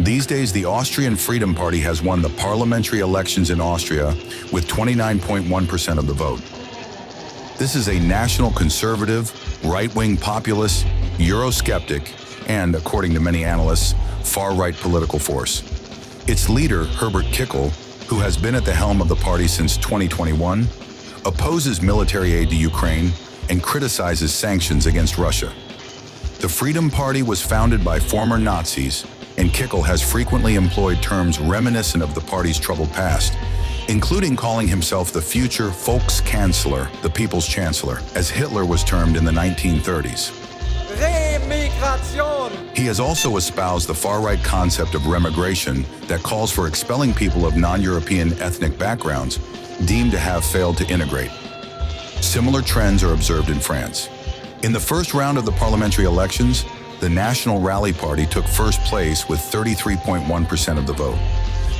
These days, the Austrian Freedom Party has won the parliamentary elections in Austria with 29.1% of the vote. This is a national conservative, right-wing populist, Eurosceptic, and, according to many analysts, far-right political force. Its leader, Herbert Kickl, who has been at the helm of the party since 2021, opposes military aid to Ukraine and criticizes sanctions against Russia. The Freedom Party was founded by former Nazis, and Kickl has frequently employed terms reminiscent of the party's troubled past, including calling himself the future Volkskanzler, the People's Chancellor, as Hitler was termed in the 1930s. Remigration. He has also espoused the far-right concept of remigration that calls for expelling people of non-European ethnic backgrounds deemed to have failed to integrate. Similar trends are observed in France. In the first round of the parliamentary elections, the National Rally Party took first place with 33.1% of the vote.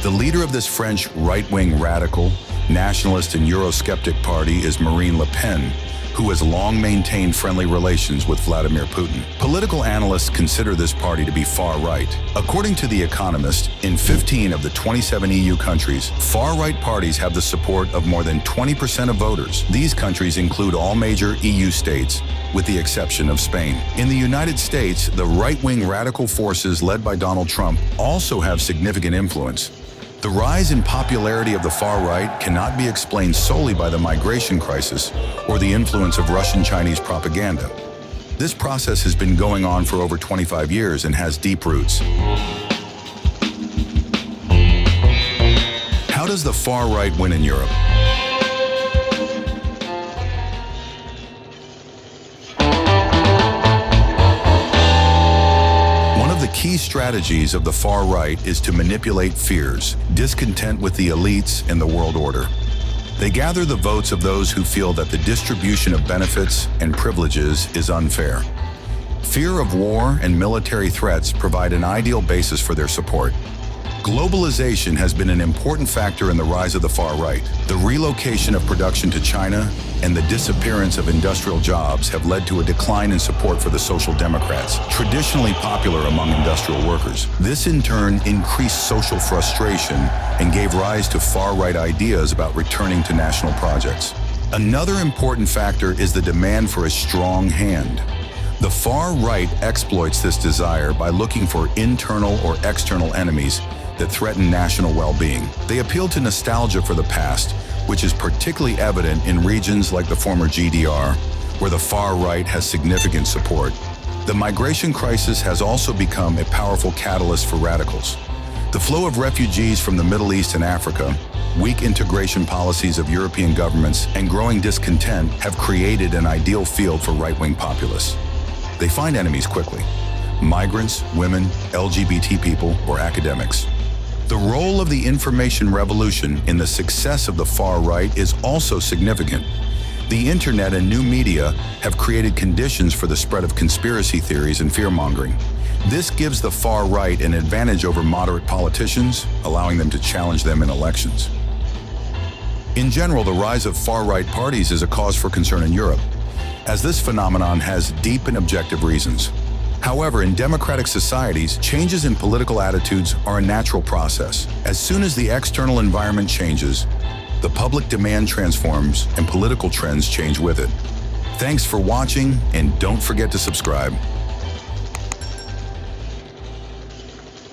The leader of this French right-wing radical, nationalist and Eurosceptic party is Marine Le Pen, who has long maintained friendly relations with Vladimir Putin. Political analysts consider this party to be far-right. According to The Economist, in 15 of the 27 EU countries, far-right parties have the support of more than 20% of voters. These countries include all major EU states, with the exception of Spain. In the United States, the right-wing radical forces led by Donald Trump also have significant influence. The rise in popularity of the far right cannot be explained solely by the migration crisis or the influence of Russian-Chinese propaganda. This process has been going on for over 25 years and has deep roots. How does the far right win in Europe? The key strategies of the far right is to manipulate fears, discontent with the elites and the world order. They gather the votes of those who feel that the distribution of benefits and privileges is unfair. Fear of war and military threats provide an ideal basis for their support. Globalization has been an important factor in the rise of the far right. The relocation of production to China and the disappearance of industrial jobs have led to a decline in support for the Social Democrats, traditionally popular among industrial workers. This in turn increased social frustration and gave rise to far-right ideas about returning to national projects. Another important factor is the demand for a strong hand. The far right exploits this desire by looking for internal or external enemies that threaten national well-being. They appeal to nostalgia for the past, which is particularly evident in regions like the former GDR, where the far right has significant support. The migration crisis has also become a powerful catalyst for radicals. The flow of refugees from the Middle East and Africa, weak integration policies of European governments, and growing discontent have created an ideal field for right-wing populists. They find enemies quickly: migrants, women, LGBT people, or academics. The role of the information revolution in the success of the far right is also significant. The internet and new media have created conditions for the spread of conspiracy theories and fear-mongering. This gives the far right an advantage over moderate politicians, allowing them to challenge them in elections. In general, the rise of far-right parties is a cause for concern in Europe, as this phenomenon has deep and objective reasons. However, in democratic societies, changes in political attitudes are a natural process. As soon as the external environment changes, the public demand transforms and political trends change with it. Thanks for watching, and don't forget to subscribe.